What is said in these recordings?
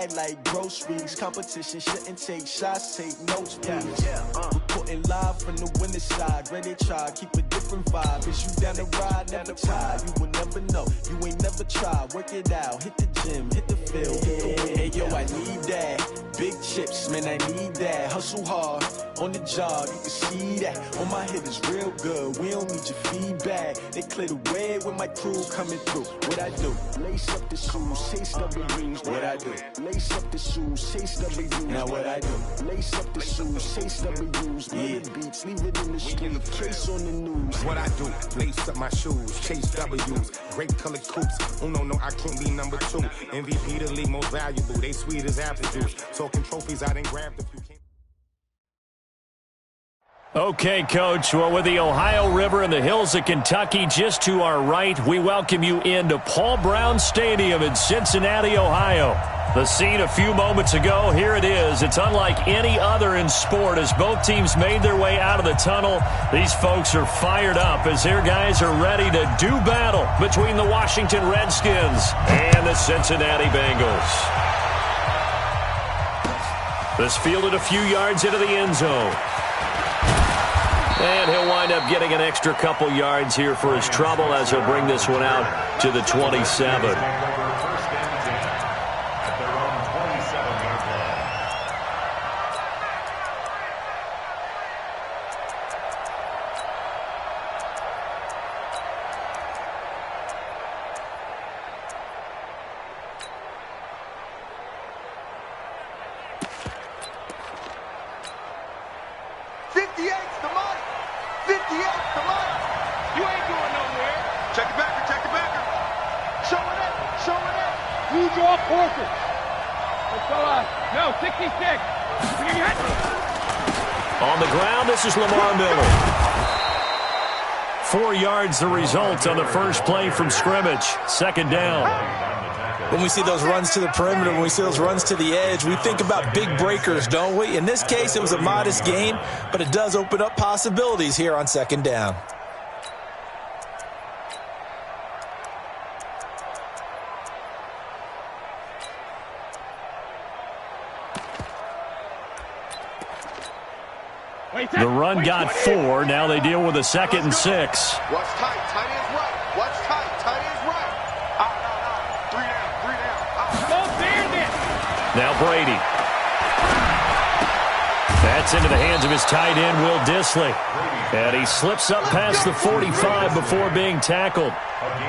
Like groceries, competition shouldn't take shots, take notes, please. Reporting live from the winning side, ready to try, keep a different vibe. Is you down the ride, never tired, you will never know, you ain't never tried. Work it out, hit the gym, hit the field, hit the win. Hey yo, I need that, big chips, man, I need that. Hustle hard, on the job, you can see that. On my hit is real good, we don't need your feedback. They clear the way with my crew coming through. What I do? Lace up the shoes, chase W's. What I do? Lace up the shoes, chase W's. Now what I do? Lace up the shoes, chase W's. Yeah, beats, leave it in the street, case on the news. What I do? Lace up my shoes, chase W's. Great colored coops. Oh no, I can't be number 2. MVP the league most valuable. They sweet as apple juice. Talking trophies, I didn't grab the few. Okay, Coach. Well, with the Ohio River and the hills of Kentucky just to our right, we welcome you into Paul Brown Stadium in Cincinnati, Ohio. The scene a few moments ago, here it is. It's unlike any other in sport as both teams made their way out of the tunnel. These folks are fired up as their guys are ready to do battle between the Washington Redskins and the Cincinnati Bengals. This fielded a few yards into the end zone. And he'll wind up getting an extra couple yards here for his trouble as he'll bring this one out to the 27. On the ground, this is Lamar Miller. 4 yards the result on the first play from scrimmage. Second down. When we see those runs to the perimeter, when we see those runs to the edge, we think about big breakers, don't we? In this case, it was a modest gain, but it does open up possibilities here on second down. The run got 4. Now they deal with a 2nd and 6. Watch tight. Tight ends right. Watch tight. Tight ends right. Out. 3 down. Now Brady. That's into the hands of his tight end, Will Dissly. And he slips up past the 45 before being tackled.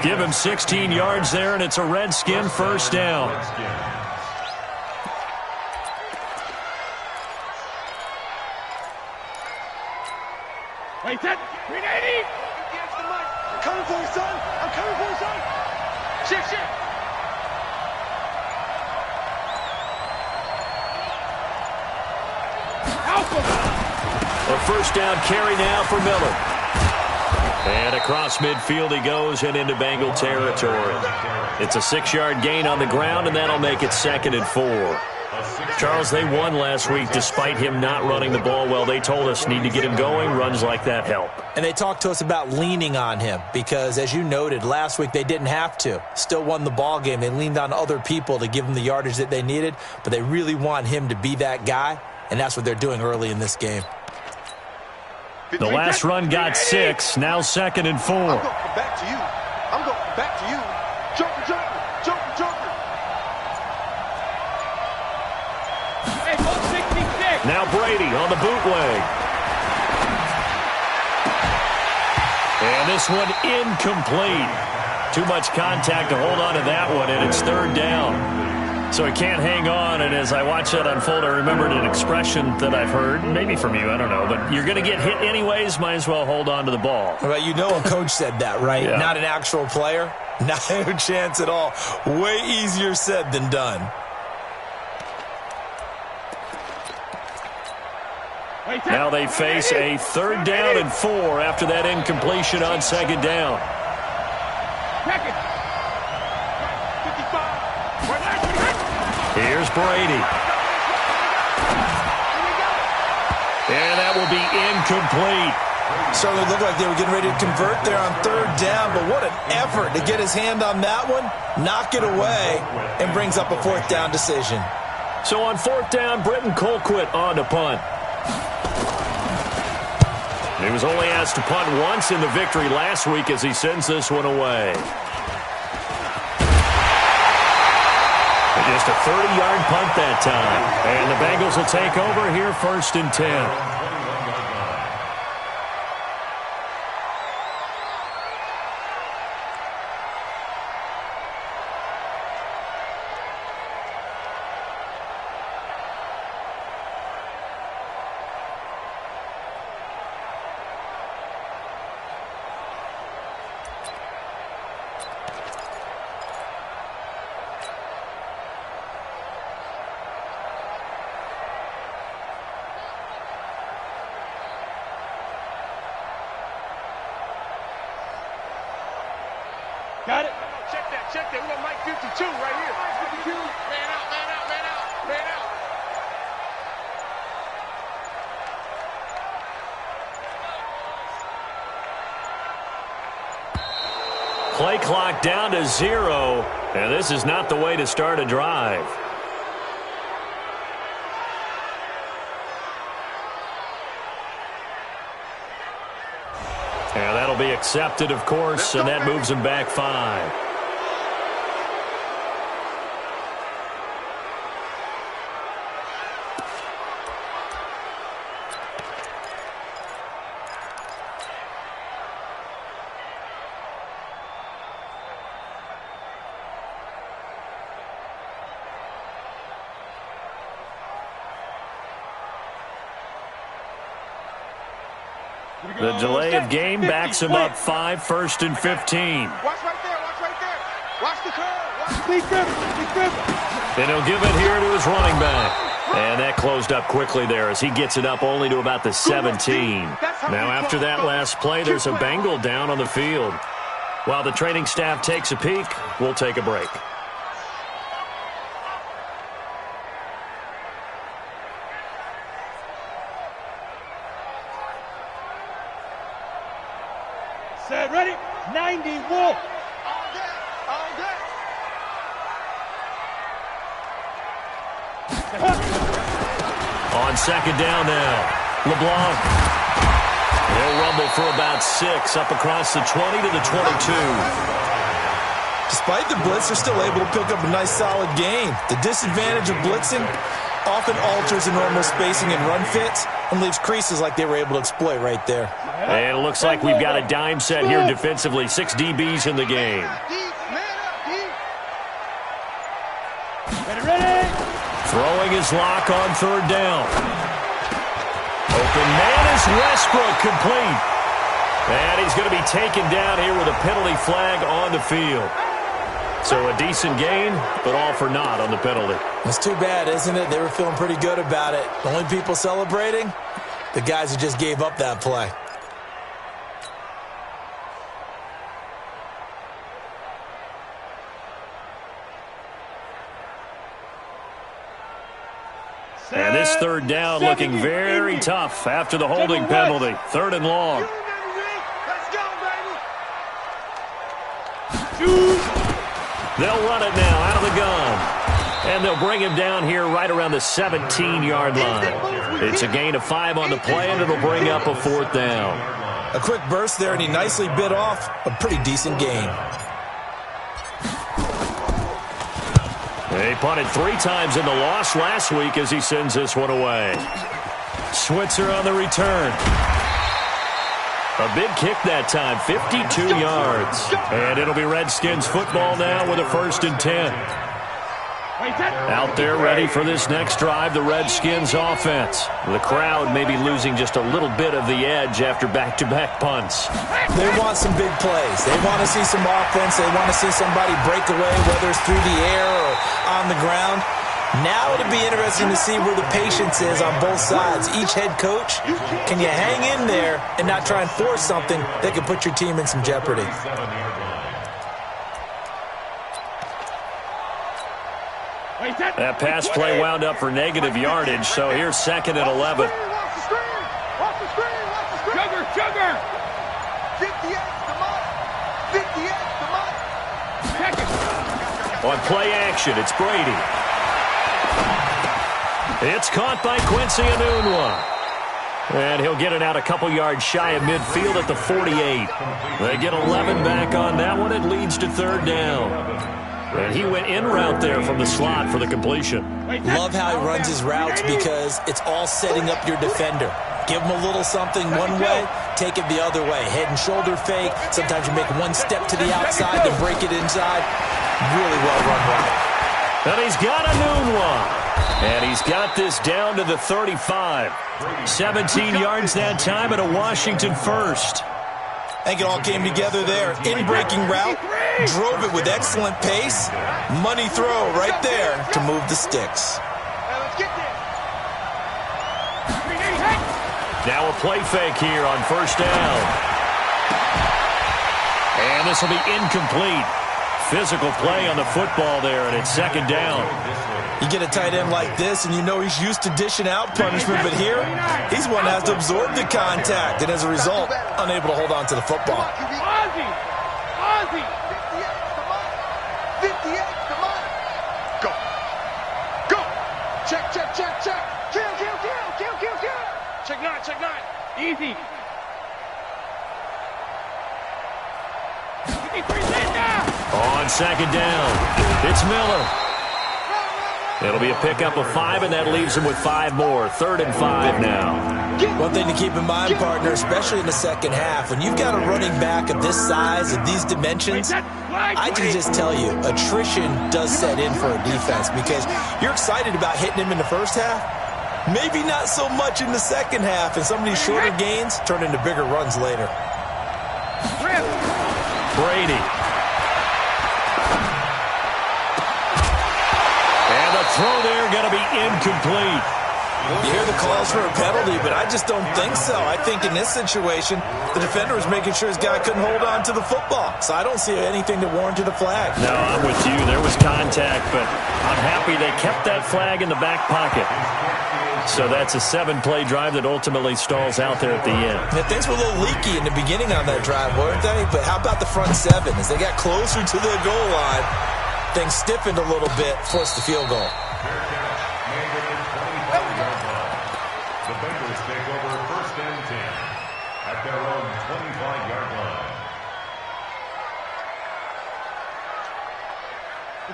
Give him 16 yards there, and it's a Redskin first down. Wait, that 380. I'm coming for you, son. I'm coming for you, son. Shit. A first down carry now for Miller. And across midfield he goes and into Bengal territory. It's a 6-yard gain on the ground, and that'll make it 2nd and 4. Charles, they won last week despite him not running the ball well. They told us need to get him going. Runs like that help. And they talked to us about leaning on him because, as you noted, last week they didn't have to. Still won the ball game. They leaned on other people to give them the yardage that they needed, but they really want him to be that guy, and that's what they're doing early in this game. The last run got 6. Now 2nd and 4. I'm going back to you. I'm going back to you. Joker. Now Brady on the bootleg. And this one incomplete. Too much contact to hold on to that one, and it's 3rd down. So he can't hang on, and as I watch that unfold, I remembered an expression that I've heard, maybe from you, I don't know, but you're going to get hit anyways, might as well hold on to the ball. Well, you know a coach said that, right? Yeah. Not an actual player. Not a chance at all. Way easier said than done. Now they face a 3rd down and 4 after that incompletion on 2nd down. Here's Brady. And that will be incomplete. Certainly looked like they were getting ready to convert there on 3rd down, but what an effort to get his hand on that one, knock it away, and brings up a 4th down decision. So on 4th down, Britton Colquitt on to punt. He was only asked to punt once in the victory last week as he sends this one away. Just a 30-yard punt that time. And the Bengals will take over here 1st and 10. Got it? Check that. We got Mike 52 right here. Mike 52. Man out. Play clock down to 0, and this is not the way to start a drive. And that'll be accepted, of course, and that moves him back 5. The delay of game backs him up 5, 1st and 15. Watch right there. Watch the curve. Big grip. And he'll give it here to his running back. And that closed up quickly there as he gets it up only to about the 17. Now after that last play, there's a Bengal down on the field. While the training staff takes a peek, we'll take a break. Set, ready? 90, wolf. All day. On 2nd down now, LeBlanc. He'll rumble for about 6 up across the 20 to the 22. Despite the blitz, they're still able to pick up a nice solid gain. The disadvantage of blitzing often alters the normal spacing and run fits and leaves creases like they were able to exploit right there. And it looks like we've got a dime set here defensively. 6 DBs in the game. Ready. Throwing his lock on 3rd down. Open man is Westbrook, complete. And he's going to be taken down here with a penalty flag on the field. So a decent gain, but all for naught on the penalty. That's too bad, isn't it? They were feeling pretty good about it. The only people celebrating, the guys who just gave up that play. And this 3rd down looking very tough after the holding penalty. 3rd and long. Let's go, baby. They'll run it now out of the gun. And they'll bring him down here right around the 17-yard line. It's a gain of 5 on the play, and it'll bring up a 4th down. A quick burst there, and he nicely bit off a pretty decent gain. He punted 3 times in the loss last week as he sends this one away. Switzer on the return. A big kick that time, 52 yards. And it'll be Redskins football now with a 1st and 10. Out there ready for this next drive, the Redskins offense. The crowd may be losing just a little bit of the edge after back-to-back punts. They want some big plays. They want to see some offense. They want to see somebody break away, whether it's through the air or on the ground. Now it'll be interesting to see where the patience is on both sides. Each head coach, can you hang in there and not try and force something that could put your team in some jeopardy? That pass play wound up for negative yardage, so here's 2nd and 11. Jugger! 58 On play action, it's Brady. It's caught by Quincy Enunwa. And he'll get it out a couple yards shy of midfield at the 48. They get 11 back on that one. It leads to third down. And he went in route there from the slot for the completion. Love how he runs his routes because it's all setting up your defender. Give him a little something one way, take it the other way. Head and shoulder fake. Sometimes you make one step to the outside, then break it inside. Really well run route. And he's got Enunwa. And he's got this down to the 35. 17 yards that time and a Washington first. I think it all came together there. In-breaking route, drove it with excellent pace. Money throw right there to move the sticks. Now a play fake here on first down. And this will be incomplete. Physical play on the football there, and it's second down. You get a tight end like this, and you know he's used to dishing out punishment, but here, he's one that has to absorb the contact, and as a result, unable to hold on to the football. Ozzie! 58, come on! Go! Go! Check! Kill! Check 9! Easy! On second down, it's Miller. It'll be a pickup of 5, and that leaves him with 5 more. 3rd and 5 now. One thing to keep in mind, partner, especially in the second half, when you've got a running back of this size and these dimensions, I can just tell you, attrition does set in for a defense because you're excited about hitting him in the first half. Maybe not so much in the second half, and some of these shorter gains turn into bigger runs later. Brady. And the throw there going to be incomplete. You hear the calls for a penalty, but I just don't think so. I think in this situation, the defender was making sure his guy couldn't hold on to the football. So I don't see anything that warranted a flag. No, I'm with you. There was contact, but I'm happy they kept that flag in the back pocket. So that's a 7-play drive that ultimately stalls out there at the end. Yeah, things were a little leaky in the beginning on that drive, weren't they? But how about the front 7? As they got closer to the goal line, things stiffened a little bit, forced the field goal. The Bengals take over 1st and 10 at their own 25-yard line.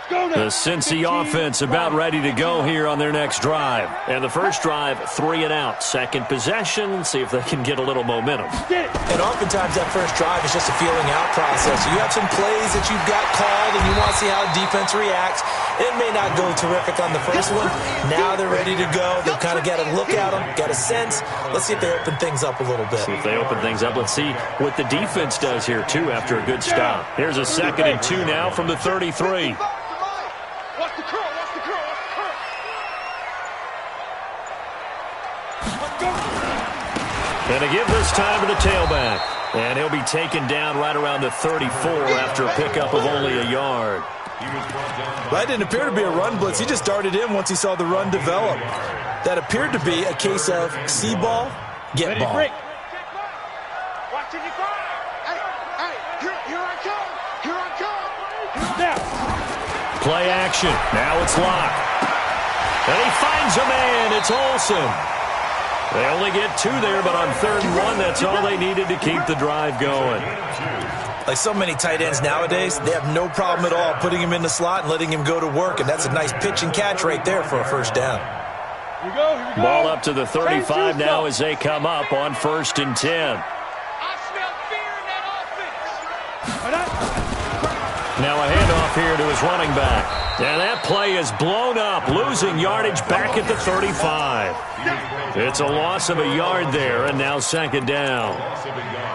The Cincy offense about ready to go here on their next drive. And the first drive, 3 and out. Second possession, see if they can get a little momentum. And oftentimes that first drive is just a feeling out process. You have some plays that you've got called and you want to see how the defense reacts. It may not go terrific on the first one. Now they're ready to go. They've kind of got a look at them, got a sense. Let's see if they open things up a little bit. See if they open things up. Let's see what the defense does here, too, after a good stop. Here's a 2nd and 2 now from the 33. Watch the curl! And to give this time to the tailback. And he'll be taken down right around the 34 after a pickup of only a yard. That didn't appear to be a run blitz. He just darted in once he saw the run develop. That appeared to be a case of see ball, get ball. Watch it, you fire! Hey, here I come! Now! Play action. Now it's Locke. And he finds a man. It's Olsen. They only get 2 there, but on 3rd and 1, that's all they needed to keep the drive going. Like so many tight ends nowadays, they have no problem at all putting him in the slot and letting him go to work, and that's a nice pitch and catch right there for a first down. Here we go. Ball up to the 35 now as they come up on 1st and 10. I smell fear in that offense. Now a handoff here to his running back. And that play is blown up, losing yardage back at the 35. It's a loss of a yard there, and now 2nd down.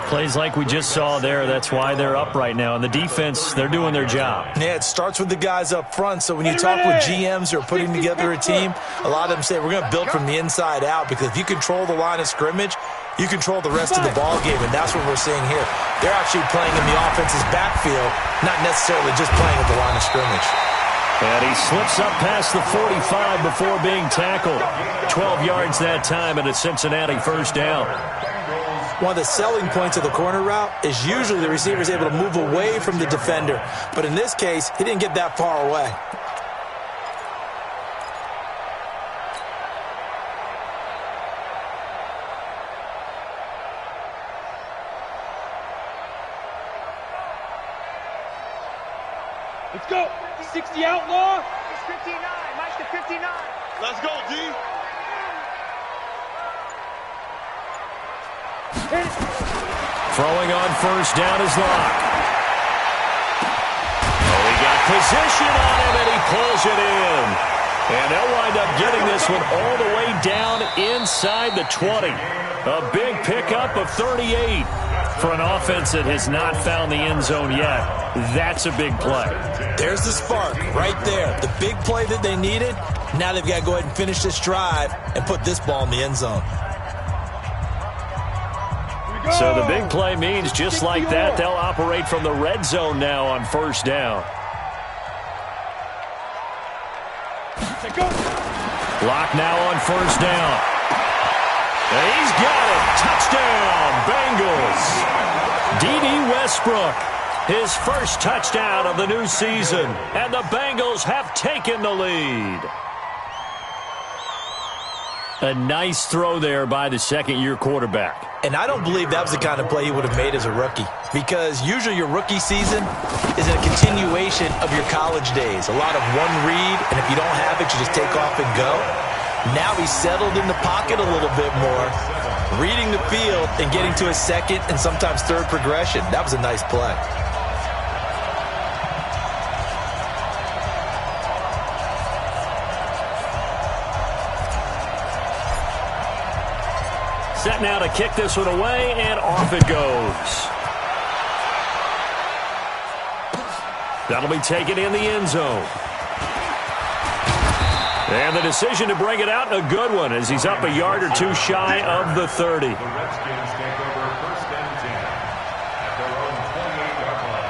Plays like we just saw there, that's why they're up right now. And the defense, they're doing their job. Yeah, it starts with the guys up front. So when you talk with GMs who are putting together a team, a lot of them say we're going to build from the inside out, because if you control the line of scrimmage, you control the rest of the ball game, and that's what we're seeing here. They're actually playing in the offense's backfield, not necessarily just playing at the line of scrimmage. And he slips up past the 45 before being tackled. 12 yards that time, and a Cincinnati first down. One of the selling points of the corner route is usually the receiver is able to move away from the defender. But in this case, he didn't get that far away. Let's go. 60 outlaw. It's 59. Mike's the 59. Let's go, D. Throwing on first down is Locke. Oh, he got position on him, and he pulls it in. And they'll wind up getting this one all the way down inside the 20. A big pickup of 38. For an offense that has not found the end zone yet, that's a big play. There's the spark right there. The big play that they needed. Now they've got to go ahead and finish this drive and put this ball in the end zone. So the big play means just like that, they'll operate from the red zone now on first down. Locke now on first down. And he's got it. Touchdown, Bengals. D.D. Westbrook, his first touchdown of the new season. And the Bengals have taken the lead. A nice throw there by the second-year quarterback. And I don't believe that was the kind of play he would have made as a rookie, because usually your rookie season is a continuation of your college days. A lot of one read, and if you don't have it, you just take off and go. Now he's settled in the pocket a little bit more, reading the field and getting to his second and sometimes third progression. That was a nice play. Set now to kick this one away, and off it goes. That'll be taken in the end zone. And the decision to bring it out, a good one, as he's up a yard or two shy of the 30. The Redskins take over first and 10 at their own 28-yard line.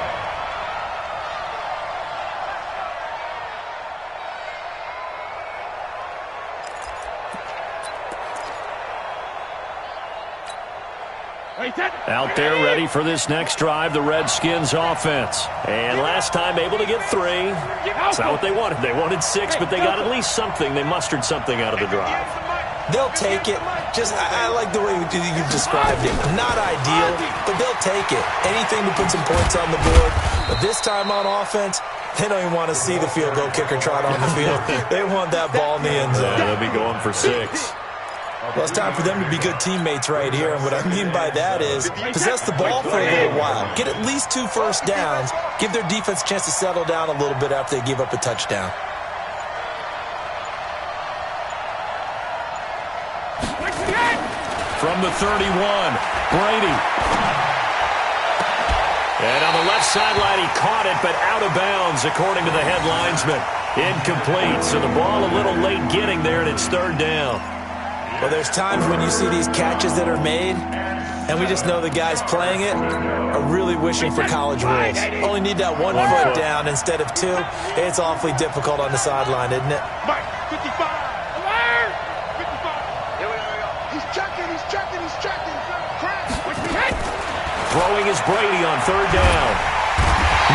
Out there ready for this next drive, the Redskins offense. And last time able to get 3. That's not what they wanted. They wanted 6, but they got at least something. They mustered something out of the drive. They'll take it. I like the way you described it. Not ideal, but they'll take it. Anything to put some points on the board. But this time on offense, they don't even want to see the field goal kicker trot on the field. They want that ball in the end zone. They'll be going for 6. Well, it's time for them to be good teammates right here. And what I mean by that is possess the ball for a little while. Get at least 2 first downs. Give their defense a chance to settle down a little bit after they give up a touchdown. From the 31, Brady. And on the left sideline, he caught it, but out of bounds, according to the head linesman. Incomplete, so the ball a little late getting there, and it's third down. Well, there's times when you see these catches that are made, and we just know the guys playing it are really wishing for college rules. Only need that one foot down instead of 2. It's awfully difficult on the sideline, isn't it? Mike, 55. Alert! 55. Here we go. He's checking. Throwing is Brady on third down.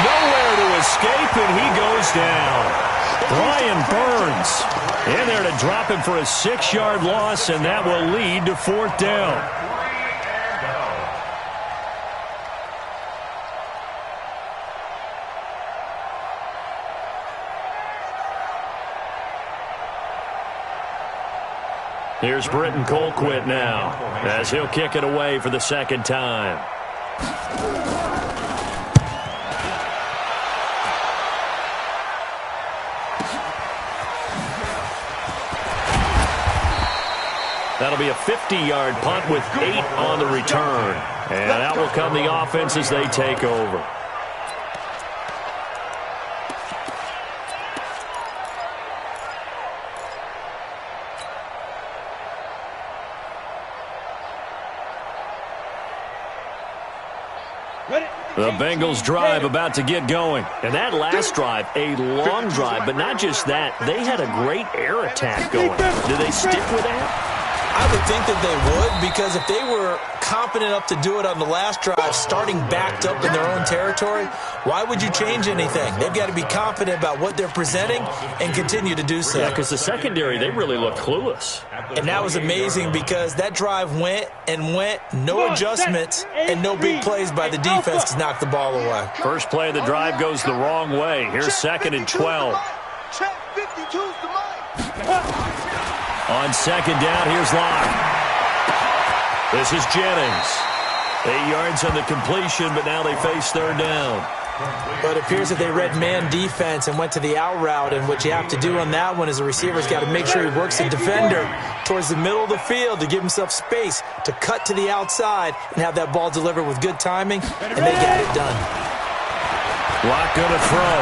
Nowhere to escape, and he goes down. Brian Burns in there to drop him for a 6-yard loss, and that will lead to fourth down. Here's Britton Colquitt now, as he'll kick it away for the second time. That'll be a 50-yard punt with 8 on the return. And out will come the offense as they take over. The Bengals drive about to get going. And that last drive, a long drive, but not just that. They had a great air attack going. Do they stick with that? I would think that they would, because if they were confident enough to do it on the last drive, starting backed up in their own territory, why would you change anything? They've got to be confident about what they're presenting and continue to do so. Yeah, because the secondary, they really looked clueless. And that was amazing because that drive went and went, no adjustments, and no big plays by the defense to knock the ball away. First play of the drive goes the wrong way. Here's 2nd and 12. Check 52's the mic. On 2nd down, here's Locke. This is Jennings. 8 yards on the completion, but now they face 3rd down. But it appears that they read man defense and went to the out route, and what you have to do on that one is the receiver's got to make sure he works the defender towards the middle of the field to give himself space to cut to the outside and have that ball delivered with good timing, and they got it done. Locke going to throw.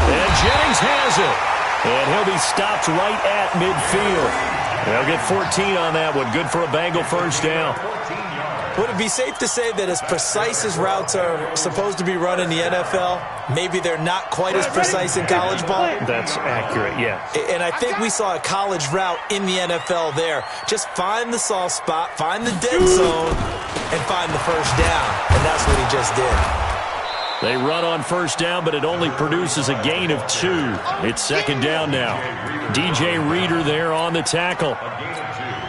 And Jennings has it. And he'll be stopped right at midfield. They'll get 14 on that one. Good for a Bengal first down. Would it be safe to say that as precise as routes are supposed to be run in the NFL, maybe they're not quite as precise in college ball? That's accurate, yeah. And I think we saw a college route in the NFL there. Just find the soft spot, find the dead zone, and find the first down. And that's what he just did. They run on first down, but it only produces a gain of 2. It's 2nd down now. DJ Reader there on the tackle.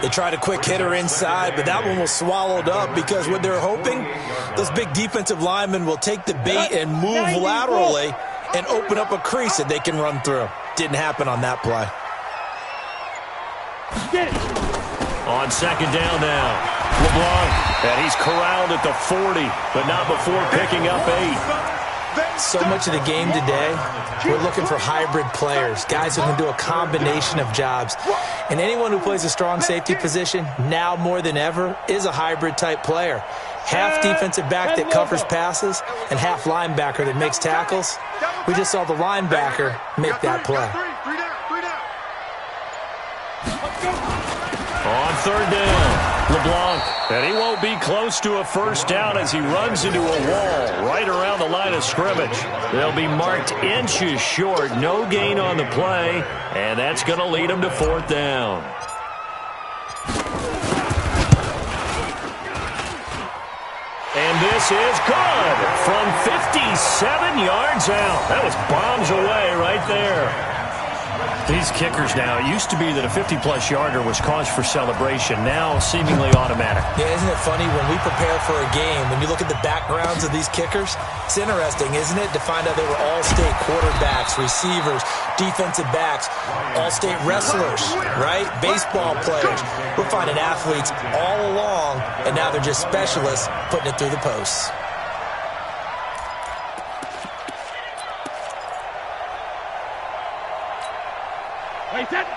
They tried a quick hitter inside, but that one was swallowed up because what they're hoping, those big defensive linemen will take the bait and move laterally and open up a crease that they can run through. Didn't happen on that play. On 2nd down now. LeBlanc, and he's corralled at the 40, but not before picking up 8. So much of the game today, we're looking for hybrid players, guys who can do a combination of jobs. And anyone who plays a strong safety position, now more than ever, is a hybrid type player. Half defensive back that covers passes and half linebacker that makes tackles. We just saw the linebacker make that play. On 3rd down. LeBlanc, and he won't be close to a first down as he runs into a wall right around the line of scrimmage. They'll be marked inches short, no gain on the play, and that's going to lead them to 4th down. And this is good from 57 yards out. That was bombs away right there. These kickers now, it used to be that a 50-plus yarder was cause for celebration. Now, seemingly automatic. Yeah, isn't it funny when we prepare for a game, when you look at the backgrounds of these kickers, it's interesting, isn't it, to find out they were all-state quarterbacks, receivers, defensive backs, all-state wrestlers, right? Baseball players. We're finding athletes all along, and now they're just specialists putting it through the posts.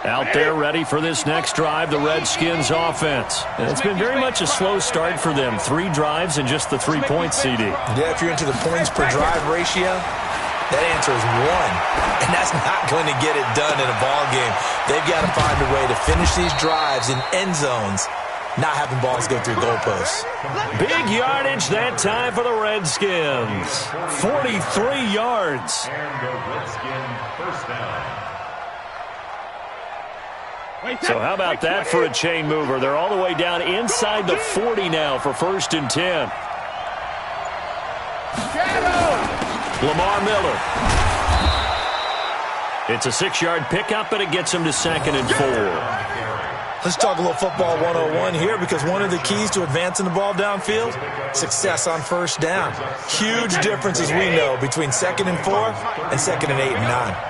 Out there ready for this next drive, the Redskins offense. And it's been very much a slow start for them. 3 drives and just the 3 points, CD. Yeah, if you're into the points per drive ratio, that answer is 1. And that's not going to get it done in a ball game. They've got to find a way to finish these drives in end zones, not having balls go through goalposts. Big yardage that time for the Redskins. 43 yards. And the Redskin first down. So how about that for a chain mover? They're all the way down inside the 40 now for 1st and 10. Lamar Miller. It's a 6-yard pickup, but it gets him to 2nd and 4. Let's talk a little football 101 here, because one of the keys to advancing the ball downfield, success on first down. Huge difference, as we know, between 2nd and 4 and 2nd and 8 and 9.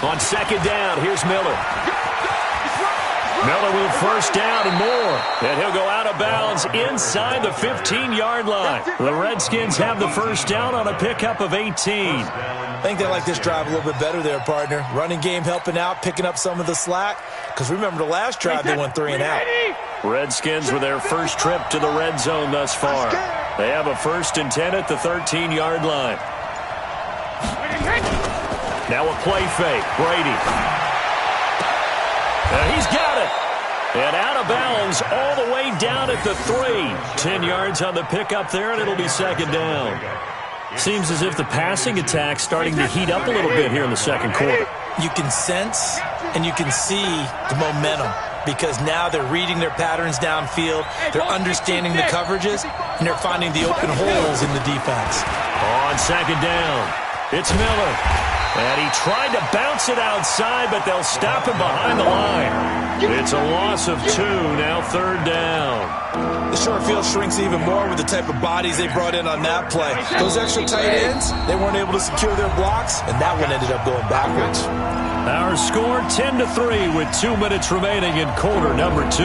On 2nd down, here's Miller. Miller with first down and more. And he'll go out of bounds inside the 15-yard line. The Redskins have the first down on a pickup of 18. I think they like this drive a little bit better there, partner. Running game helping out, picking up some of the slack. Because remember, the last drive they went 3 and out. Redskins with their first trip to the red zone thus far. They have a 1st and 10 at the 13-yard line. Now a play fake. Brady. And he's got it. And out of bounds all the way down at the 3. 10 yards on the pickup there, and it'll be second down. Seems as if the passing attack's starting to heat up a little bit here in the second quarter. You can sense and you can see the momentum because now they're reading their patterns downfield, they're understanding the coverages, and they're finding the open holes in the defense. On second down, it's Miller. And he tried to bounce it outside, but they'll stop him behind the line. It's a loss of 2, now third down. The short field shrinks even more with the type of bodies they brought in on that play. Those extra tight ends, they weren't able to secure their blocks, and that one ended up going backwards. Our score 10-3 with 2 minutes remaining in quarter number 2.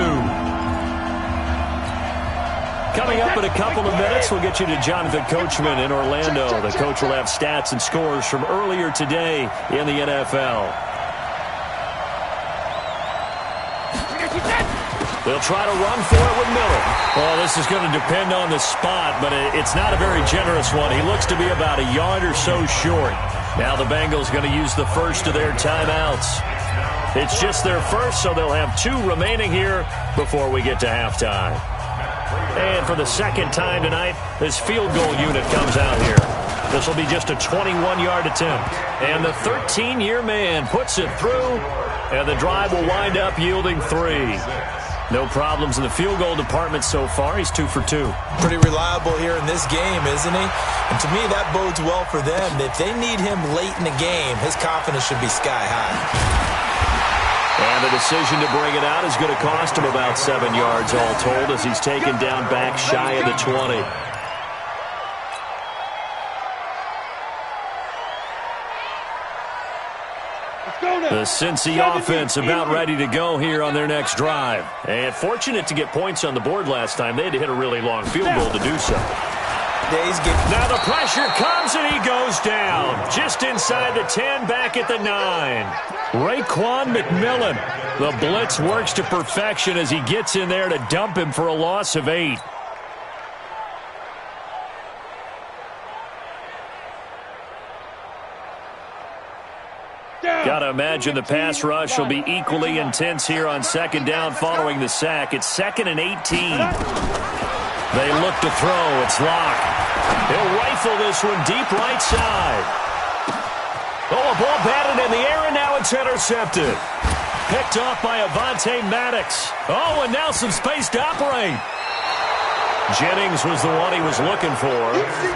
Coming up in a couple of minutes, we'll get you to Jonathan Coachman in Orlando. The coach will have stats and scores from earlier today in the NFL. They'll try to run for it with Miller. Well, this is going to depend on the spot, but it's not a very generous one. He looks to be about a yard or so short. Now the Bengals going to use the first of their timeouts. It's just their first, so they'll have 2 remaining here before we get to halftime. And for the second time tonight, this field goal unit comes out here. This will be just a 21-yard attempt. And the 13-year man puts it through, and the drive will wind up yielding 3. No problems in the field goal department so far. He's 2 for 2. Pretty reliable here in this game, isn't he? And to me, that bodes well for them. If they need him late in the game, his confidence should be sky high. And the decision to bring it out is going to cost him about 7 yards all told as he's taken down back shy of the 20. The Cincy offense about ready to go here on their next drive. And fortunate to get points on the board last time. They had to hit a really long field goal to do so. Now the pressure comes and he goes down. Just inside the 10, back at the 9. Raekwon McMillan. The blitz works to perfection as he gets in there to dump him for a loss of 8. Got to imagine the pass rush will be equally intense here on second down following the sack. It's 2nd and 18. They look to throw. It's Locke. He'll rifle this one deep right side. Oh, a ball batted in the air, and now it's intercepted. Picked off by Avonte Maddox. Oh, and now some space to operate. Jennings was the one he was looking for.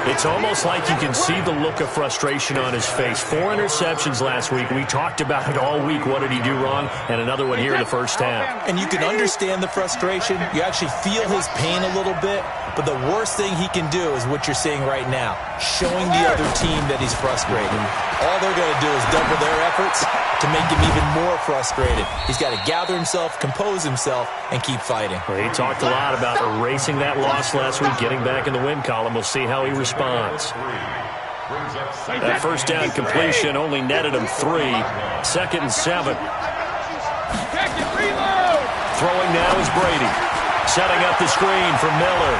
It's almost like you can see the look of frustration on his face. 4 interceptions last week. We talked about it all week. What did he do wrong? And another one here in the first half. And you can understand the frustration. You actually feel his pain a little bit. But the worst thing he can do is what you're seeing right now, showing the other team that he's frustrated. All they're going to do is double their efforts to make him even more frustrated. He's got to gather himself, compose himself, and keep fighting. Well, he talked a lot about erasing that loss last week, getting back in the win column. We'll see how he responds. That first down completion only netted him 3. 2nd and 7. Throwing now is Brady. Setting up the screen for Miller.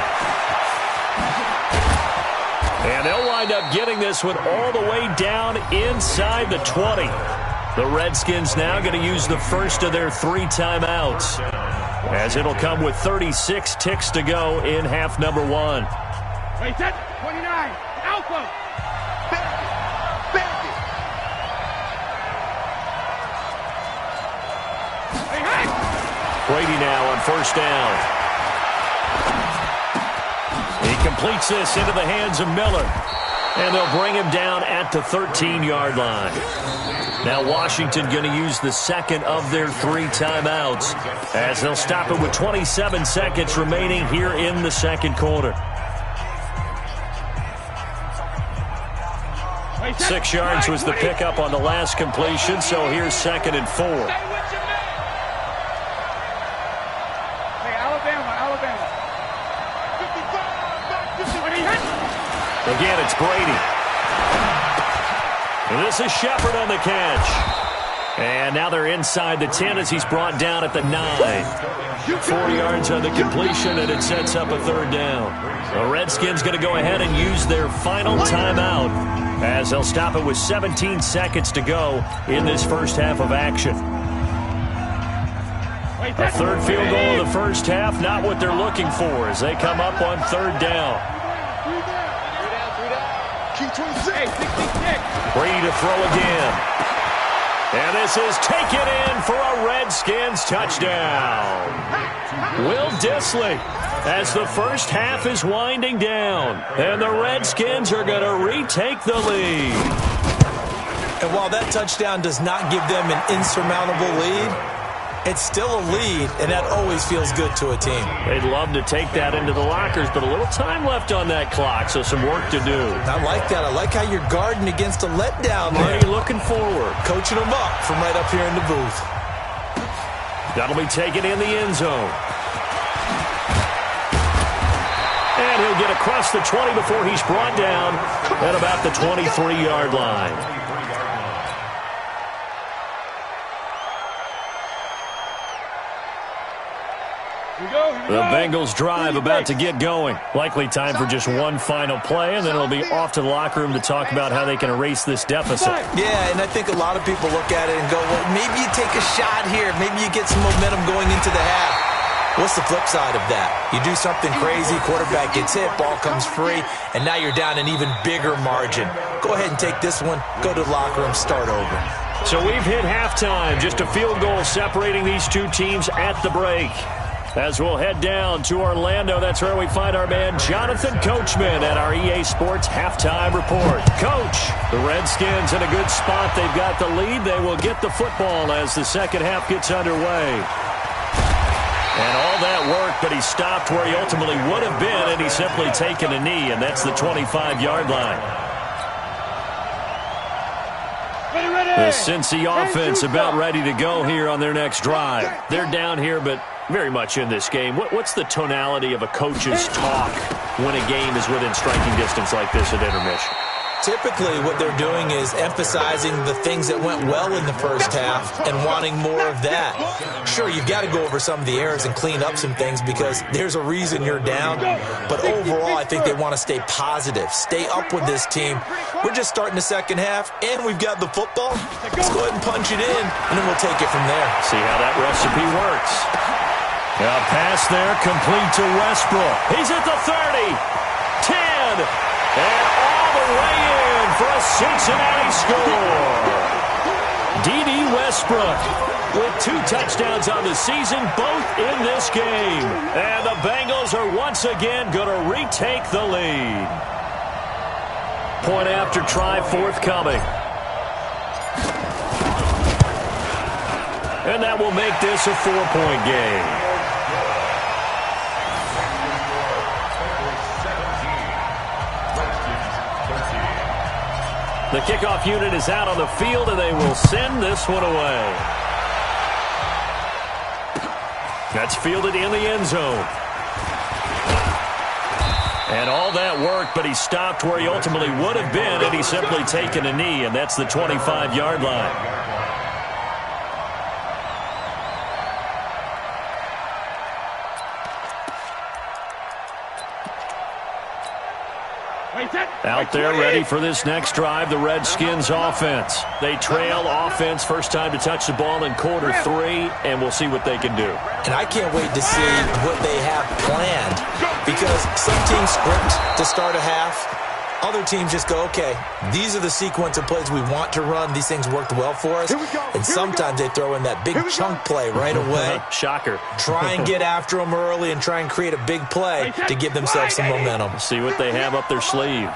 And they'll wind up getting this one all the way down inside the 20. The Redskins now going to use the first of their 3 timeouts, as it'll come with 36 ticks to go in half number 1. Wait, set 29. Alpha. Brady now on first down. He completes this into the hands of Miller. And they'll bring him down at the 13-yard line. Now Washington going to use the second of their 3 timeouts, as they'll stop it with 27 seconds remaining here in the second quarter. 6 yards was the pickup on the last completion, so here's 2nd and 4. Again, it's Brady. And this is Shepard on the catch. And now they're inside the 10 as he's brought down at the 9. 4 yards on the completion, and it sets up a 3rd down. The Redskins going to go ahead and use their final timeout, as they'll stop it with 17 seconds to go in this first half of action. A third field goal of the first half, not what they're looking for as they come up on third down. Brady to throw again. And this is taken in for a Redskins touchdown. Will Dissly, as the first half is winding down, and the Redskins are going to retake the lead. And while that touchdown does not give them an insurmountable lead, it's still a lead, and that always feels good to a team. They'd love to take that into the lockers, but a little time left on that clock, so some work to do. I like that. I like how you're guarding against a letdown there. Marty looking forward. Coaching them up from right up here in the booth. That'll be taken in the end zone. And he'll get across the 20 before he's brought down at about the 23-yard line. The Bengals drive about to get going. Likely time for just one final play, and then it'll be off to the locker room to talk about how they can erase this deficit. Yeah, and I think a lot of people look at it and go, well, maybe you take a shot here. Maybe you get some momentum going into the half. What's the flip side of that? You do something crazy, quarterback gets hit, ball comes free, and now you're down an even bigger margin. Go ahead and take this one, go to the locker room, start over. So we've hit halftime. Just a field goal separating these two teams at the break. As we'll head down to Orlando, that's where we find our man Jonathan Coachman at our EA Sports Halftime Report. Coach, the Redskins in a good spot. They've got the lead. They will get the football as the second half gets underway. And all that work, but he stopped where he ultimately would have been, and he's simply taken a knee, and that's the 25-yard line. The Cincy offense about ready to go here on their next drive. They're down here, but very much in this game. What's the tonality of a coach's talk when a game is within striking distance like this at intermission? Typically, what they're doing is emphasizing the things that went well in the first half and wanting more of that. Sure, you've got to go over some of the errors and clean up some things because there's a reason you're down. But overall, I think they want to stay positive, stay up with this team. We're just starting the second half, and we've got the football. Let's go ahead and punch it in, and then we'll take it from there. See how that recipe works. A pass there, complete to Westbrook. He's at the 30, 10, and all the way in for a Cincinnati score. D.D. Westbrook with 2 touchdowns on the season, both in this game. And the Bengals are once again going to retake the lead. Point after try forthcoming. And that will make this a 4-point game. The kickoff unit is out on the field, and they will send this one away. That's fielded in the end zone. And all that work, but he stopped where he ultimately would have been, and he's simply taken a knee, and that's the 25-yard line. Out there ready for this next drive, the Redskins offense. They trail offense, first time to touch the ball in quarter 3, and we'll see what they can do. And I can't wait to see what they have planned because some teams script to start a half. Other teams just go, okay, these are the sequence of plays we want to run. These things worked well for us. And sometimes they throw in that big chunk play right away. Shocker. Try and get after them early and try and create a big play to give themselves some momentum. See what they have up their sleeve.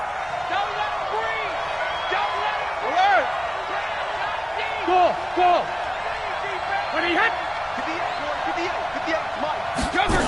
Go! When he hit! To the end, Mike. Cover!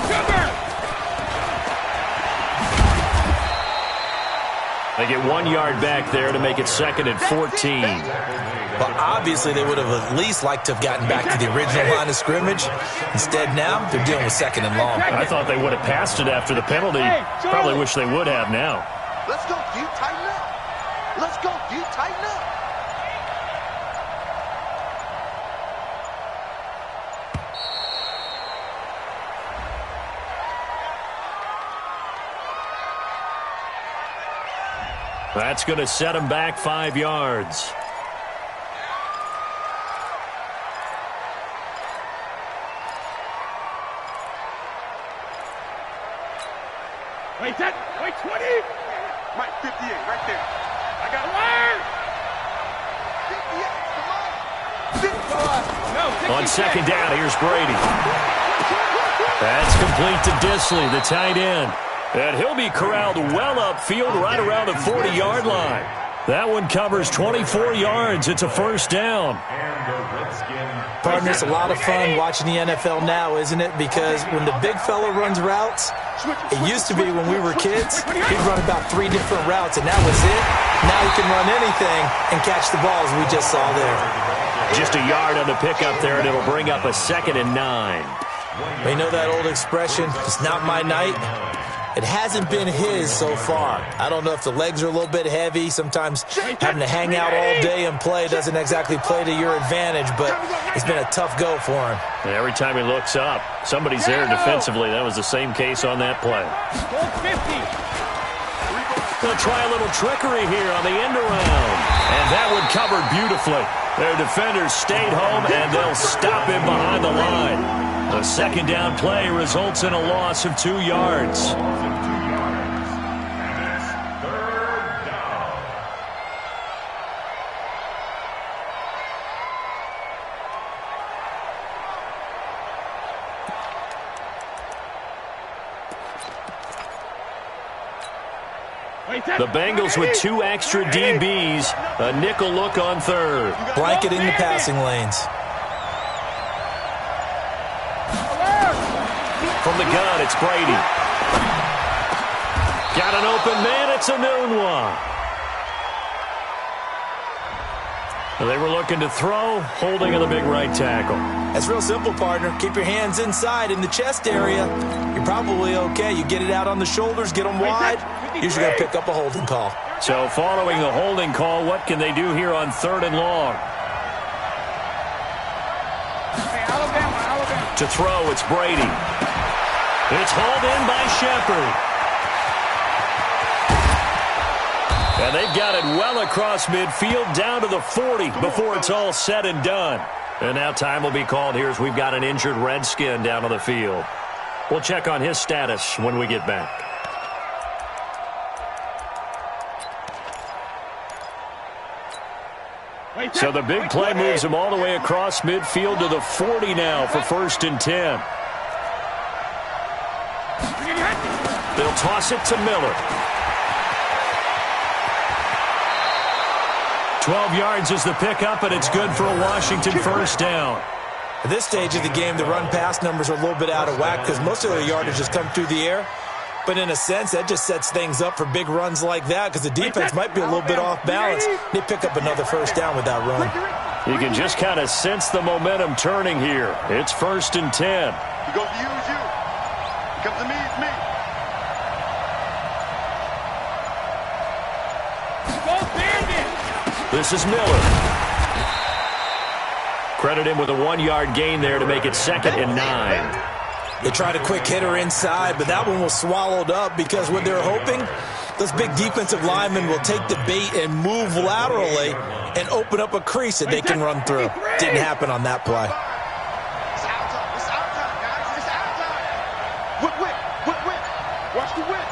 They get 1 yard back there to make it 2nd and 14. Well, obviously they would have at least liked to have gotten back to the original line of scrimmage. Instead now, they're dealing with 2nd and long. I thought they would have passed it after the penalty. Probably wish they would have now. Let's go, dude. Tighten up. Let's go, dude. Tighten up. That's going to set him back 5 yards. Wait, 20. Mike, 58, right there. I got one. 58, come on. No, On second down, here's Brady. That's complete to Disley, the tight end. And he'll be corralled well upfield right around the 40-yard line. That one covers 24 yards. It's a first down. Partner, it's a lot of fun watching the NFL now, isn't it? Because when the big fella runs routes, it used to be when we were kids, he'd run about 3 different routes, and that was it. Now he can run anything and catch the balls we just saw there. Just a yard on the pickup there, and it'll bring up a 2nd and 9. You know that old expression, it's not my night? It hasn't been his so far. I don't know if the legs are a little bit heavy. Sometimes having to hang out all day and play doesn't exactly play to your advantage, but it's been a tough go for him. And every time he looks up, somebody's there defensively. That was the same case on that play. They'll try a little trickery here on the end around. And that one covered beautifully. Their defenders stayed home, and they'll stop him behind the line. The second down play results in a loss of 2 yards. The Bengals with 2 extra DBs, a nickel look on third. Blanketing the passing lanes. From the gun, it's Brady. Got an open man, it's a noon one. They were looking to throw, holding on the big right tackle. That's real simple, partner. Keep your hands inside in the chest area. You're probably okay. You get it out on the shoulders, get them wide. Usually going to pick up a holding call. So following the holding call, what can they do here on 3rd and long? To throw, it's Brady. It's hauled in by Shepard. And they've got it well across midfield down to the 40 before it's all said and done. And now time will be called here as we've got an injured Redskin down on the field. We'll check on his status when we get back. So the big play moves him all the way across midfield to the 40 now for 1st and 10. They'll toss it to Miller. 12 yards is the pickup, and it's good for a Washington first down. At this stage of the game, the run-pass numbers are a little bit out of whack because most of the yardage has come through the air. But in a sense, that just sets things up for big runs like that because the defense might be a little bit off balance. They pick up another first down with that run. You can just kind of sense the momentum turning here. It's 1st and 10. He goes to you, it's you. He comes to me, it's me. This is Miller. Credit him with a 1-yard gain there to make it 2nd and 9. They tried a quick hitter inside, but that one was swallowed up because what they're hoping, those big defensive linemen will take the bait and move laterally and open up a crease that they can run through. Didn't happen on that play. It's our time. It's our time, guys. It's our time. Whip. Watch the whip.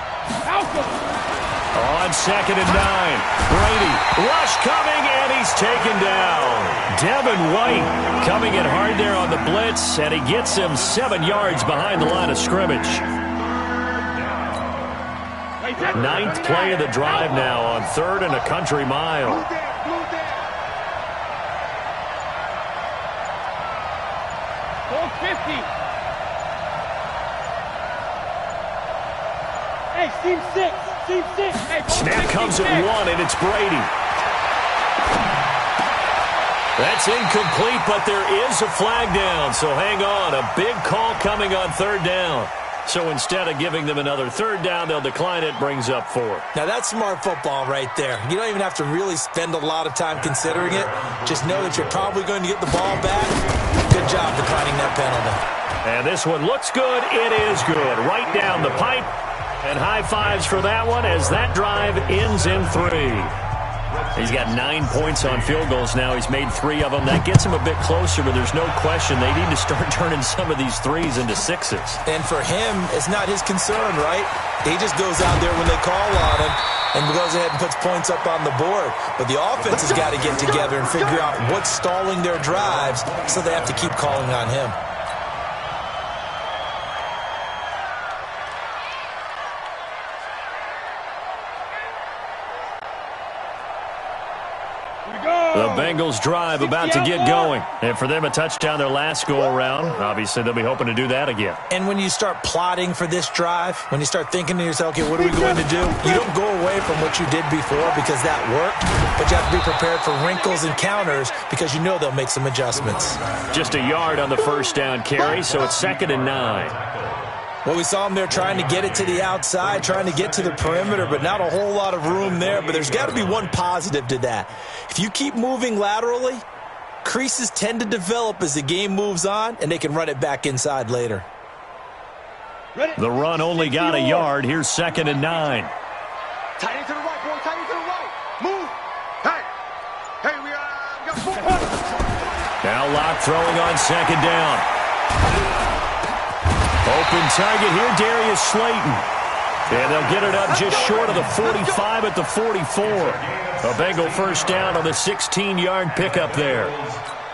On 2nd and 9, Brady, rush coming, and he's taken down. Devin White coming in hard there on the blitz, and he gets him 7 yards behind the line of scrimmage. 9th play of the drive now on 3rd and a country mile. Hey, team 6. Snap comes at 1, and it's Brady. That's incomplete, but there is a flag down, so hang on. A big call coming on 3rd down. So instead of giving them another 3rd down, they'll decline it, brings up 4. Now, that's smart football right there. You don't even have to really spend a lot of time considering it. Just know that you're probably going to get the ball back. Good job declining that penalty. And this one looks good. It is good. Right down the pipe. And high fives for that one as that drive ends in 3. He's got 9 points on field goals now. He's made 3 of them. That gets him a bit closer, but there's no question they need to start turning some of these threes into 6s. And for him, it's not his concern, right? He just goes out there when they call on him and goes ahead and puts points up on the board. But the offense has got to get together and figure out what's stalling their drives, so they have to keep calling on him. The Bengals drive about to get going. And for them, a touchdown their last go-around. Obviously, they'll be hoping to do that again. And when you start plotting for this drive, when you start thinking to yourself, okay, what are we going to do? You don't go away from what you did before because that worked, but you have to be prepared for wrinkles and counters because you know they'll make some adjustments. Just a yard on the first down carry, so it's 2nd and 9. Well, we saw him there trying to get it to the outside, trying to get to the perimeter, but not a whole lot of room there. But there's got to be one positive to that. If you keep moving laterally, creases tend to develop as the game moves on, and they can run it back inside later. The run only got a yard. Here's 2nd and 9. Tight end to the right, boy. Tight end to the right. Move. Hey, we got 4 points. Now Locke throwing on 2nd down. Open target here, Darius Slayton. And they'll get it up just short of the 45 at the 44. A Bengal first down on the 16-yard pickup there.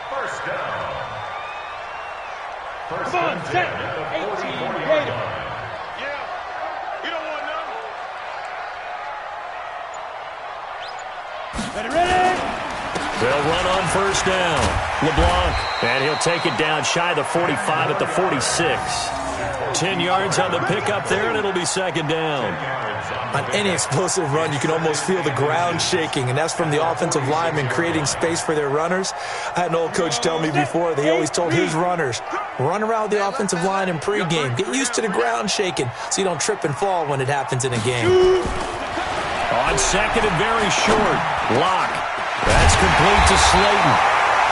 First down. Come on, set. 18, Gator. Yeah. You don't want none. Ready? They'll run on first down. LeBlanc, and he'll take it down shy of the 45 at the 46. 10 yards on the pickup there, and it'll be 2nd down. On any explosive run, you can almost feel the ground shaking, and that's from the offensive linemen creating space for their runners. I had an old coach tell me before that he always told his runners, run around the offensive line in pregame. Get used to the ground shaking so you don't trip and fall when it happens in a game. On 2nd and very short, Locke. That's complete to Slayton.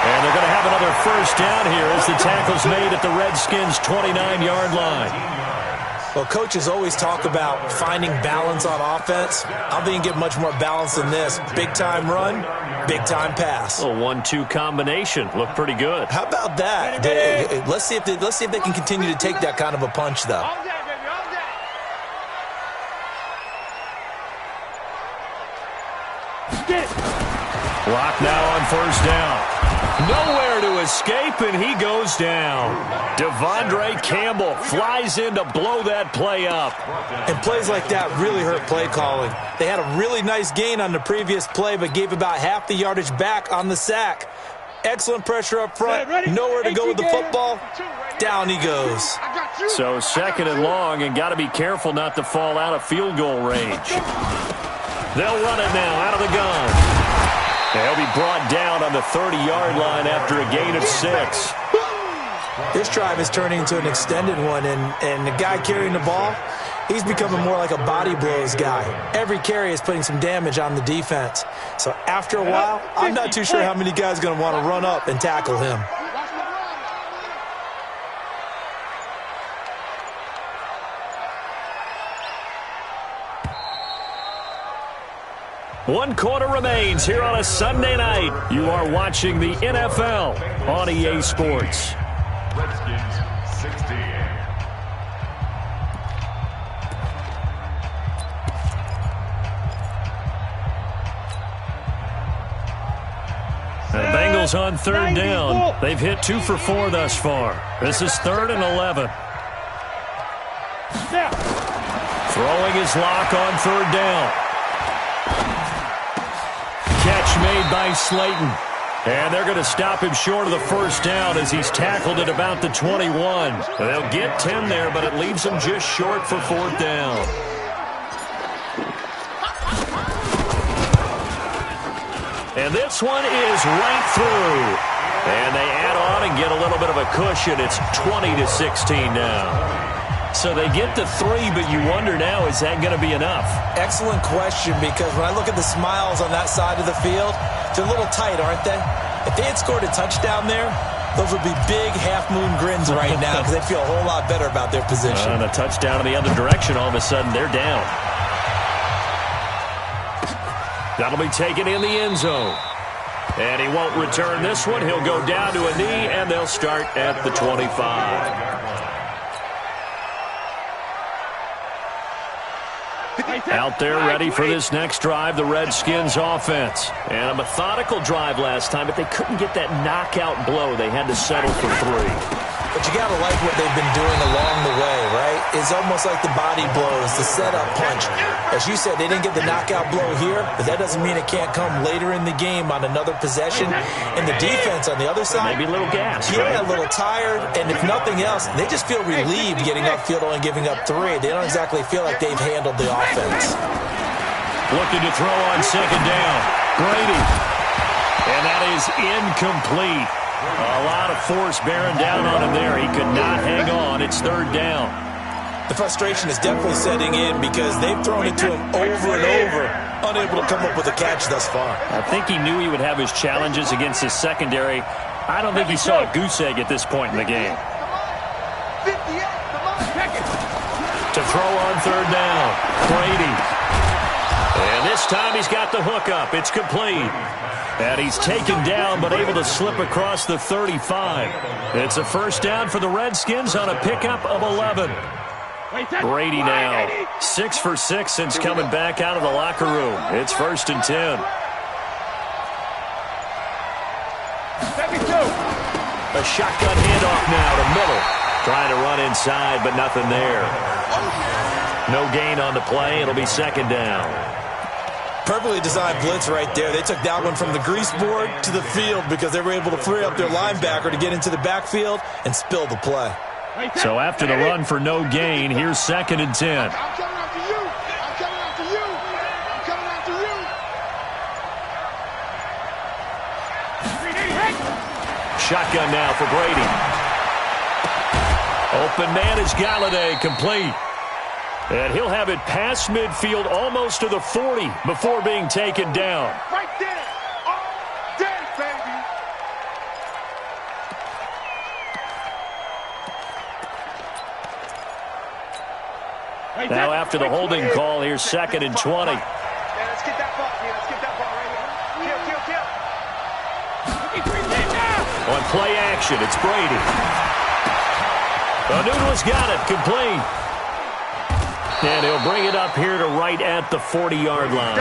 And they're going to have another first down here as the tackle's made at the Redskins' 29-yard line. Well, coaches always talk about finding balance on offense. I don't think you can get much more balance than this. Big-time run, big-time pass. A 1-2 combination. Looked pretty good. How about that? Let's see if they can continue to take that kind of a punch, though. All day, baby. All day. Get it. Locke now on first down. Nowhere to escape, and he goes down. Devondre Campbell flies in to blow that play up. And plays like that really hurt play calling. They had a really nice gain on the previous play, but gave about half the yardage back on the sack. Excellent pressure up front. Nowhere to go with the football. Down he goes. So 2nd and long, and got to be careful not to fall out of field goal range. They'll run it now out of the gun. They'll be brought down on the 30-yard line after a gain of 6. This drive is turning into an extended one, and the guy carrying the ball, he's becoming more like a body blows guy. Every carry is putting some damage on the defense. So after a while, I'm not too sure how many guys are going to want to run up and tackle him. One quarter remains here on a Sunday night. You are watching the NFL on EA Sports. Redskins 16. The Bengals on 3rd down. They've hit 2 for 4 thus far. This is 3rd and 11. Throwing his Locke on 3rd down. Catch made by Slayton. And they're going to stop him short of the first down as he's tackled at about the 21. They'll get 10 there, but it leaves them just short for 4th down. And this one is right through. And they add on and get a little bit of a cushion. It's 20-16 now. So they get to 3, but you wonder now, is that going to be enough? Excellent question, because when I look at the smiles on that side of the field, they're a little tight, aren't they? If they had scored a touchdown there, those would be big half-moon grins right now because they feel a whole lot better about their position. And a touchdown in the other direction, all of a sudden, they're down. That'll be taken in the end zone. And he won't return this one. He'll go down to a knee, and they'll start at the 25. Out there ready for this next drive, the Redskins offense. And a methodical drive last time, but they couldn't get that knockout blow. They had to settle for 3. But you got to like what they've been doing along the way, right? It's almost like the body blows, the setup punch. As you said, they didn't get the knockout blow here, but that doesn't mean it can't come later in the game on another possession. And the defense on the other side, maybe a little gas. Yeah, right? A little tired. And if nothing else, they just feel relieved getting upfield only giving up 3. They don't exactly feel like they've handled the offense. Looking to throw on second down. Brady. And that is incomplete. A lot of force bearing down on him there. He could not hang on. It's third down. The frustration is definitely setting in because they've thrown it to him over and over, unable to come up with a catch thus far. I think he knew he would have his challenges against his secondary. I don't think he saw a goose egg at this point in the game. To throw on third down, Brady. And this time he's got the hook up. It's complete. And he's taken down but able to slip across the 35. It's a first down for the Redskins on a pickup of 11. Brady now 6 for 6 since coming back out of the locker room. It's 1st and 10. A shotgun handoff now to Miller. Trying to run inside, but nothing there. No gain on the play. It'll be second down. Perfectly designed blitz right there. They took that one from the grease board to the field because they were able to free up their linebacker to get into the backfield and spill the play. So after the run for no gain, here's 2nd and 10. I'm coming after you. I'm coming after you. I'm coming after you. Shotgun now for Brady. Open man is Galladay, complete. And he'll have it past midfield almost to the 40 before being taken down. Right there. All day, baby. Now after the holding call, here's 2nd and 20. Yeah, let's get that ball. Yeah, let's get that ball right here. On play action, it's Brady. Noodle's got it, complete. And he'll bring it up here to right at the 40-yard line.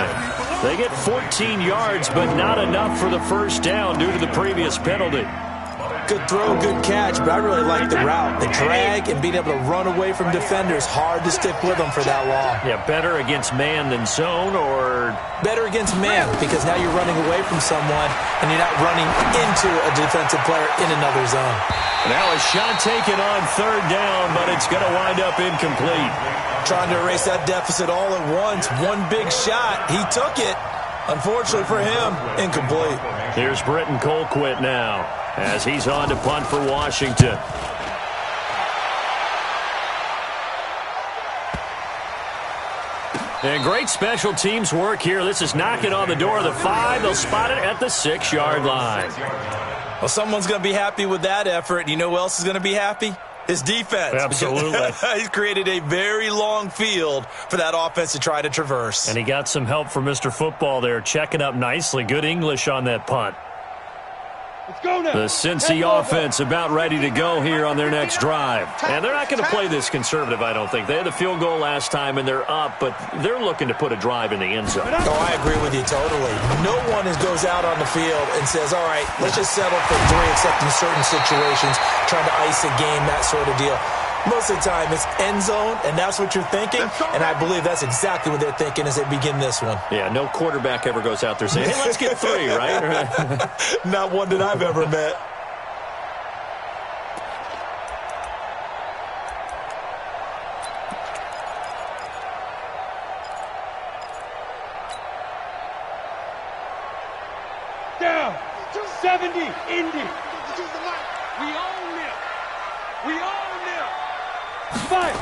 They get 14 yards, but not enough for the first down due to the previous penalty. Good throw, good catch, but I really like the route. The drag and being able to run away from defenders, hard to stick with them for that long. Yeah, better against man than zone, or better against man because now you're running away from someone and you're not running into a defensive player in another zone. Now a shot taken on third down, but it's going to wind up incomplete. Trying to erase that deficit all at once. One big shot. He took it. Unfortunately for him, incomplete. Here's Britton Colquitt now as he's on to punt for Washington. And great special teams work here. This is knocking on the door of the 5. They'll spot it at the 6-yard line. Well, someone's going to be happy with that effort. You know who else is going to be happy? His defense. Absolutely. He's created a very long field for that offense to try to traverse. And he got some help from Mr. Football there, checking up nicely. Good English on that punt. Let's go now. The Cincy offense about ready to go here on their next drive. And they're not going to play this conservative, I don't think. They had the field goal last time, and they're up, but they're looking to put a drive in the end zone. Oh, I agree with you totally. No one goes out on the field and says, all right, let's just settle for 3, except in certain situations, trying to ice a game, that sort of deal. Most of the time, it's end zone, and that's what you're thinking, and I believe that's exactly what they're thinking as they begin this one. Yeah, no quarterback ever goes out there saying, hey, let's get 3, right? Not one that I've ever met. Down. 70. Indy. We own them. We own them. 5.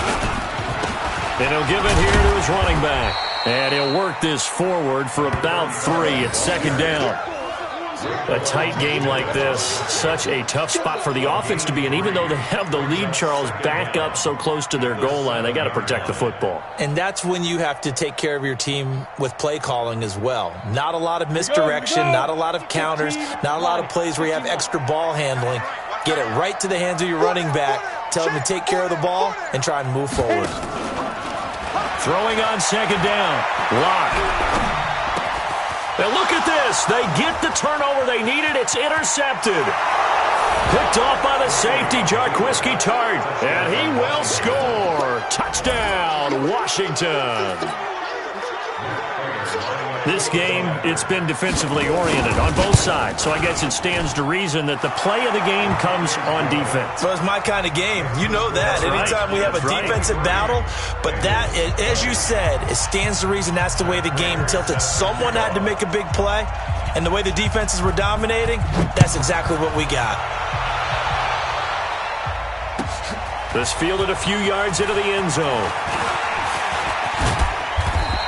And he'll give it here to his running back. And he'll work this forward for about 3 at 2nd down. A tight game like this, such a tough spot for the offense to be in. Even though they have the lead, Charles, back up so close to their goal line, they got to protect the football. And that's when you have to take care of your team with play calling as well. Not a lot of misdirection, not a lot of counters, not a lot of plays where you have extra ball handling. Get it right to the hands of your running back, tell them to take care of the ball, and try and move forward. Throwing on second down. Lock. Now look at this. They get the turnover they needed. It's intercepted. Picked off by the safety, Jarquiski Tart. And he will score. Touchdown, Washington. This game, it's been defensively oriented on both sides, so I guess it stands to reason that the play of the game comes on defense. So it's my kind of game. You know that. That's Anytime we have a defensive battle, but that, as you said, it stands to reason that's the way the game tilted. Someone had to make a big play, and the way the defenses were dominating, that's exactly what we got. This fielded a few yards into the end zone.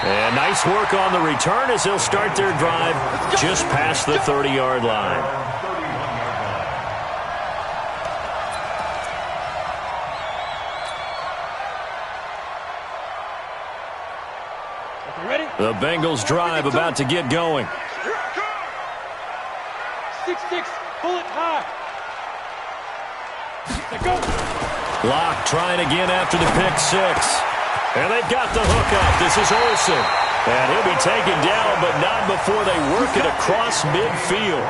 And nice work on the return as they'll start their drive just past the 30-yard line. The Bengals drive about to get going. 6-6, bullet high. Lock trying again after the pick six. And they've got the hook up. This is Olsen. And he'll be taken down, but not before they work it across midfield.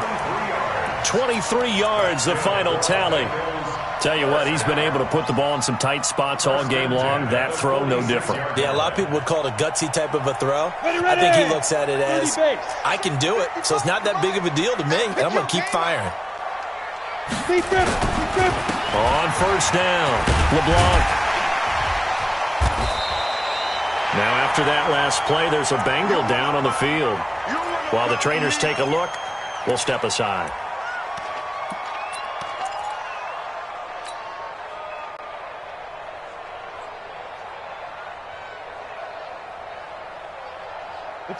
23 yards, the final tally. Tell you what, he's been able to put the ball in some tight spots all game long. That throw, no different. Yeah, a lot of people would call it a gutsy type of a throw. I think he looks at it as, I can do it, so it's not that big of a deal to me, and I'm going to keep firing. On first down, LeBlanc. Now after that last play, there's a Bengal down on the field. While the trainers take a look, we'll step aside.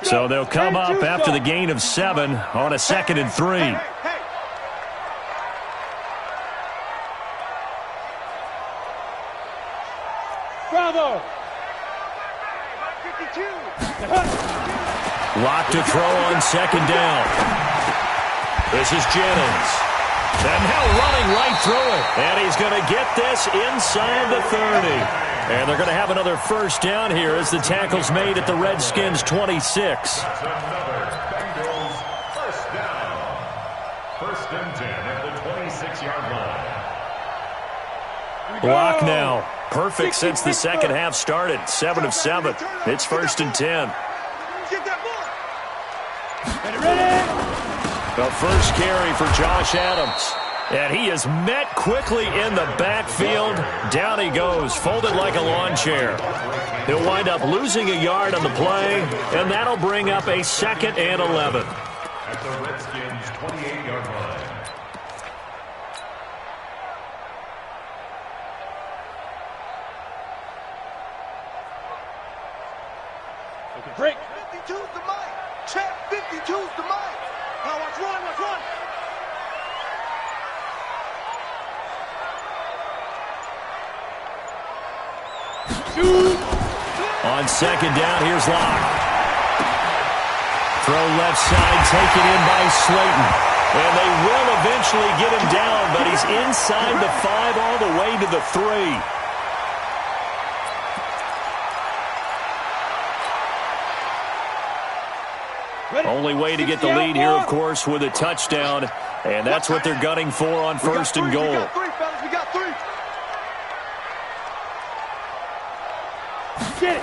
So they'll come up after the gain of 7 on a 2nd and 3. Bravo! Lock to throw on second down. This is Jennings. And now running right through it. And he's going to get this inside the 30. And they're going to have another first down here as the tackle's made at the Redskins' 26. That's another Bengals first down. First and 10 at the 26-yard line. Lock now. Perfect since the second half started. 7 of 7. It's first and 10. The first carry for Josh Adams. And he is met quickly in the backfield. Down he goes, folded like a lawn chair. He'll wind up losing a yard on the play, and that'll bring up a 2nd and 11. At the Redskins' 28-yard line. Break. 52's the mic. Check. 52's the mic. Now watch run. On second down, here's Locke. Throw left side, taken in by Slayton. And they will eventually get him down, but he's inside the 5 all the way to the 3. Only way to get the lead here, of course, with a touchdown. And that's what they're gunning for on first and goal. We got 3, fellas. We got 3. Get it.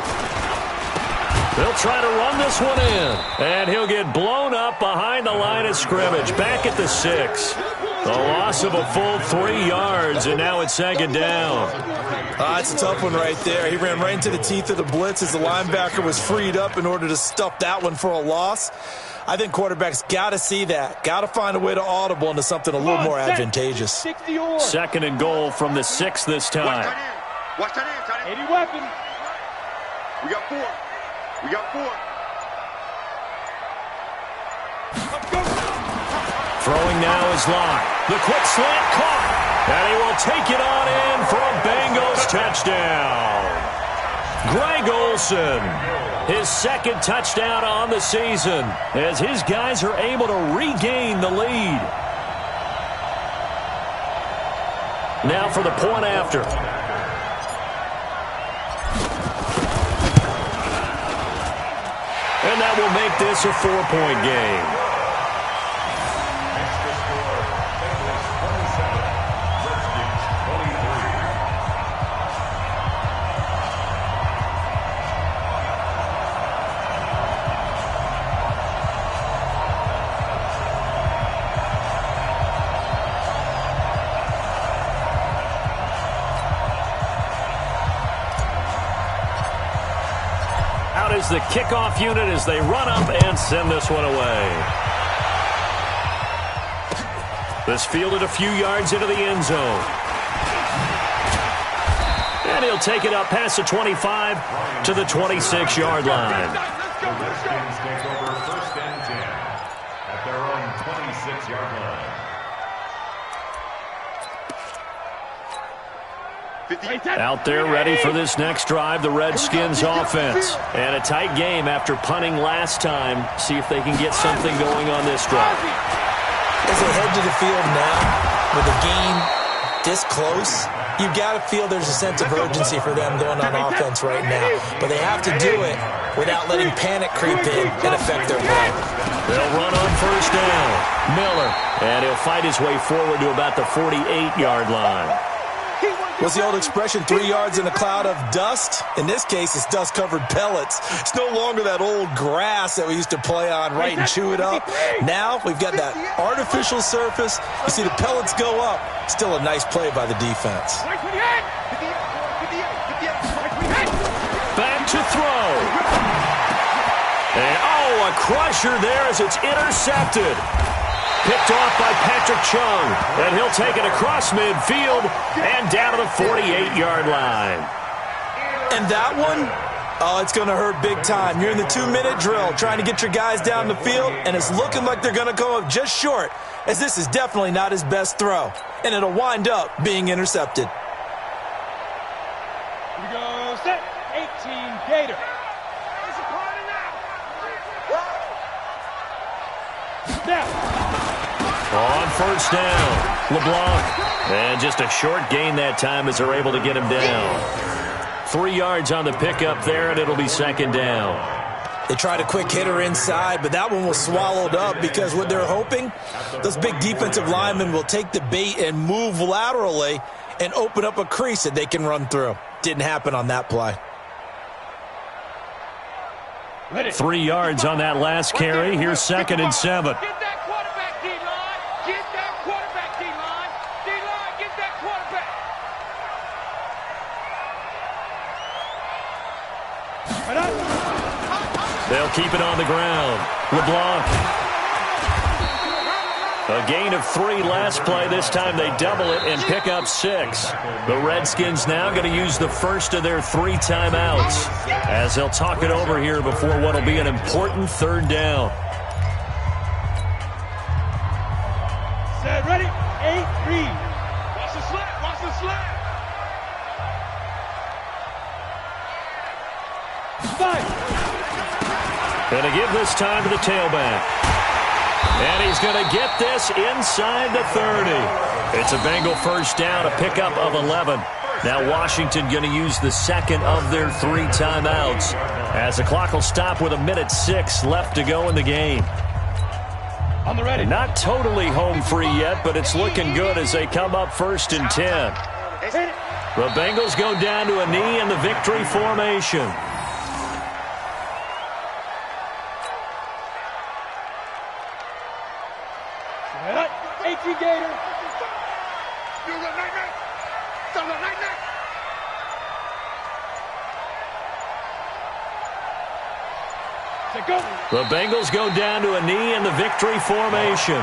They'll try to run this one in. And he'll get blown up behind the line of scrimmage. Back at the 6. A loss of a full 3 yards, and now it's second down. It's a tough one right there. He ran right into the teeth of the blitz as the linebacker was freed up in order to stuff that one for a loss. I think quarterbacks got to see that. Got to find a way to audible into something a little more advantageous. 2nd and goal from the 6 this time. Watch that in, tight end. 80 weapon. We got 4. We got 4. Throwing now is Locke. The quick slant caught. And he will take it on in for a Bengals touchdown. Greg Olsen, his second touchdown on the season, as his guys are able to regain the lead. Now for the point after. And that will make this a 4-point game. Is the kickoff unit as they run up and send this one away. This fielded a few yards into the end zone. And he'll take it up past the 25 to the 26-yard line. The Redskins take over 1st and 10 at their own 26-yard line. Out there ready for this next drive, the Redskins offense. And a tight game after punting last time. See if they can get something going on this drive. As they head to the field now, with the game this close, you've got to feel there's a sense of urgency for them going on offense right now. But they have to do it without letting panic creep in and affect their play. They'll run on 1st down. Miller, and he'll fight his way forward to about the 48-yard line. What's the old expression, 3 yards in a cloud of dust? In this case, it's dust-covered pellets. It's no longer that old grass that we used to play on, right, and chew it up. Now, we've got that artificial surface. You see the pellets go up. Still a nice play by the defense. Back to throw. And, a crusher there as it's intercepted. Picked off by Patrick Chung, and he'll take it across midfield and down to the 48-yard line. And that one, it's going to hurt big time. You're in the 2-minute drill trying to get your guys down the field, and it's looking like they're going to come up just short, as this is definitely not his best throw, and it'll wind up being intercepted. Here we go, set, 18, Gator. On 1st down, LeBlanc. And just a short gain that time as they're able to get him down. 3 yards on the pickup there, and it'll be 2nd down. They tried a quick hitter inside, but that one was swallowed up because what they're hoping, those big defensive linemen will take the bait and move laterally and open up a crease that they can run through. Didn't happen on that play. 3 yards on that last carry. Here's 2nd and 7. Get that quarterback, D-line. Get that quarterback, D-line. D-line, get that quarterback. They'll keep it on the ground. LeBlanc. A gain of 3 last play. This time they double it and pick up 6. The Redskins now going to use the first of their 3 timeouts as they'll talk it over here before what will be an important 3rd down. Set, ready, 8, read. Watch the slant, watch the slant. 5. Going to give this time to the tailback. And he's going to get this inside the 30. It's a Bengal 1st down, a pickup of 11. Now Washington going to use the 2nd of their 3 timeouts as the clock will stop with 1:06 left to go in the game. On the ready. Not totally home free yet, but it's looking good as they come up 1st and 10. The Bengals go down to a knee in the victory formation. Gator. The Bengals go down to a knee in the victory formation. A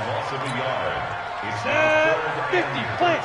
loss of a yard. It's 50, plant.